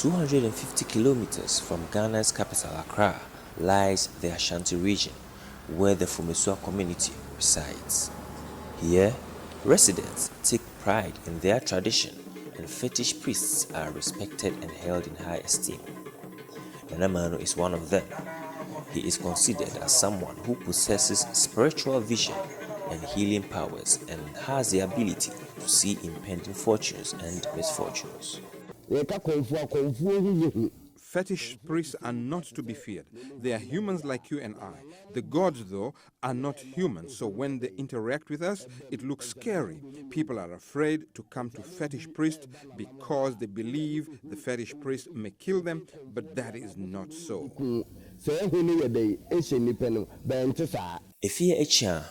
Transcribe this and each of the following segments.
250 kilometers from Ghana's capital Accra lies the Ashanti Region, where the Fumesua community resides. Here, residents take pride in their tradition, and fetish priests are respected and held in high esteem. Manu is one of them. He is considered as someone who possesses spiritual vision and healing powers and has the ability to see impending fortunes and misfortunes. Fetish priests are not to be feared. They are humans like you and I. The gods, though, are not human, so when they interact with us, it looks scary. People are afraid to come to fetish priests because they believe the fetish priest may kill them, but that is not so. Efia Echan,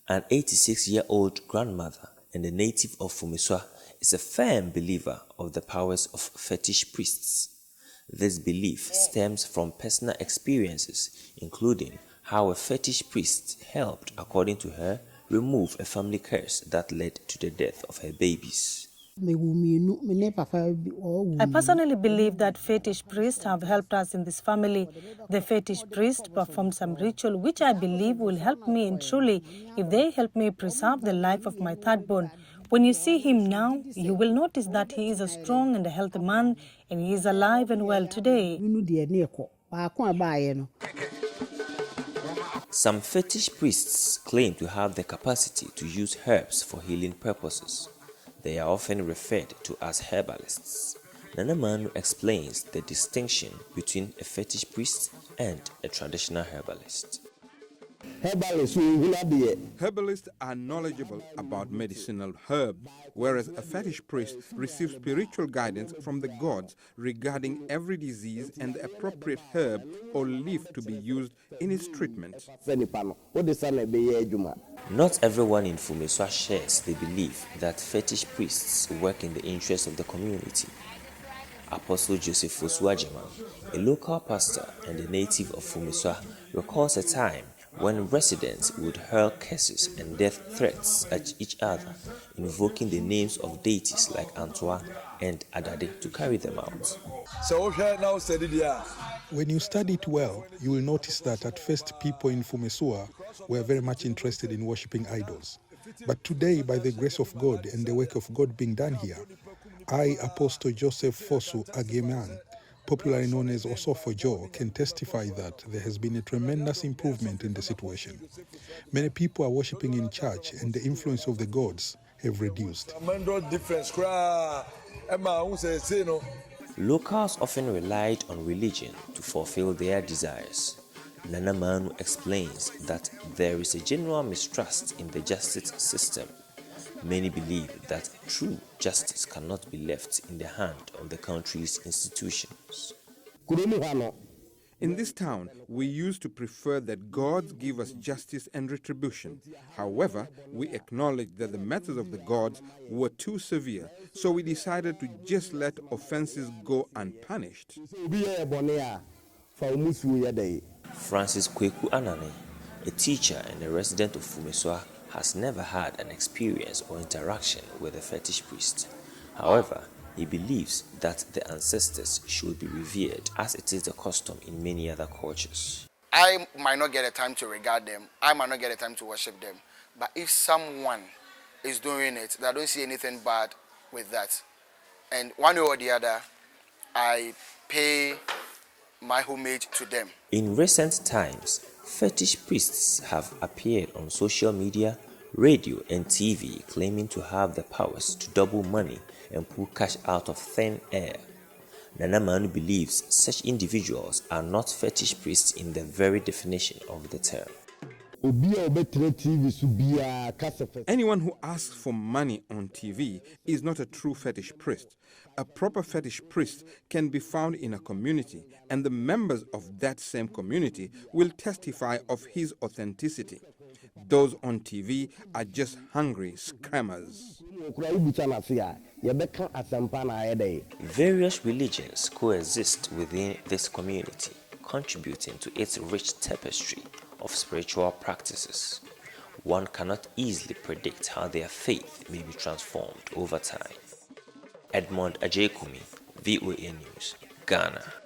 an 86-year-old grandmother and a native of Fumesua, is a firm believer of the powers of fetish priests. This belief stems from personal experiences, including how a fetish priest helped, according to her, remove a family curse that led to the death of her babies. I personally believe that fetish priests have helped us in this family. The fetish priest performed some ritual which I believe will help me, and truly, if they help me preserve the life of my third born. When you see him now, you will notice that he is a strong and a healthy man, and he is alive and well today. Some fetish priests claim to have the capacity to use herbs for healing purposes. They are often referred to as herbalists. Manu explains the distinction between a fetish priest and a traditional herbalist. Herbalists are knowledgeable about medicinal herbs, whereas a fetish priest receives spiritual guidance from the gods regarding every disease and the appropriate herb or leaf to be used in its treatment. Not everyone in Fumesua shares the belief that fetish priests work in the interest of the community. Apostle Joseph Foswajima, a local pastor and a native of Fumesua, recalls a time when residents would hurl curses and death threats at each other, invoking the names of deities like Antoine and Adade to carry them out. When you study it well, you will notice that at first people in Fumesua were very much interested in worshipping idols. But today, by the grace of God and the work of God being done here, I, Apostle Joseph Fosu Ageman, popularly known as Osofo Joe, can testify that there has been a tremendous improvement in the situation. Many people are worshipping in church, and the influence of the gods have reduced. Locals often relied on religion to fulfill their desires. Manu explains that there is a general mistrust in the justice system. Many believe that true justice cannot be left in the hand of the country's institutions. In this town, we used to prefer that gods give us justice and retribution. However, we acknowledged that the methods of the gods were too severe, so we decided to just let offenses go unpunished. Francis Kweku Anane, a teacher and a resident of Fumesua, has never had an experience or interaction with a fetish priest. However, he believes that the ancestors should be revered, as it is the custom in many other cultures. I might not get a time to regard them, I might not get a time to worship them, but if someone is doing it, I don't see anything bad with that. And one way or the other, I pay my homage to them. In recent times, fetish priests have appeared on social media, radio, and TV, claiming to have the powers to double money and pull cash out of thin air. Manu believes such individuals are not fetish priests in the very definition of the term. Anyone who asks for money on TV is not a true fetish priest. A proper fetish priest can be found in a community, and the members of that same community will testify of his authenticity. Those on TV are just hungry scammers. Various religions coexist within this community, contributing to its rich tapestry of spiritual practices. One cannot easily predict how their faith may be transformed over time. Edmond Agyei Kumi, VOA News, Ghana.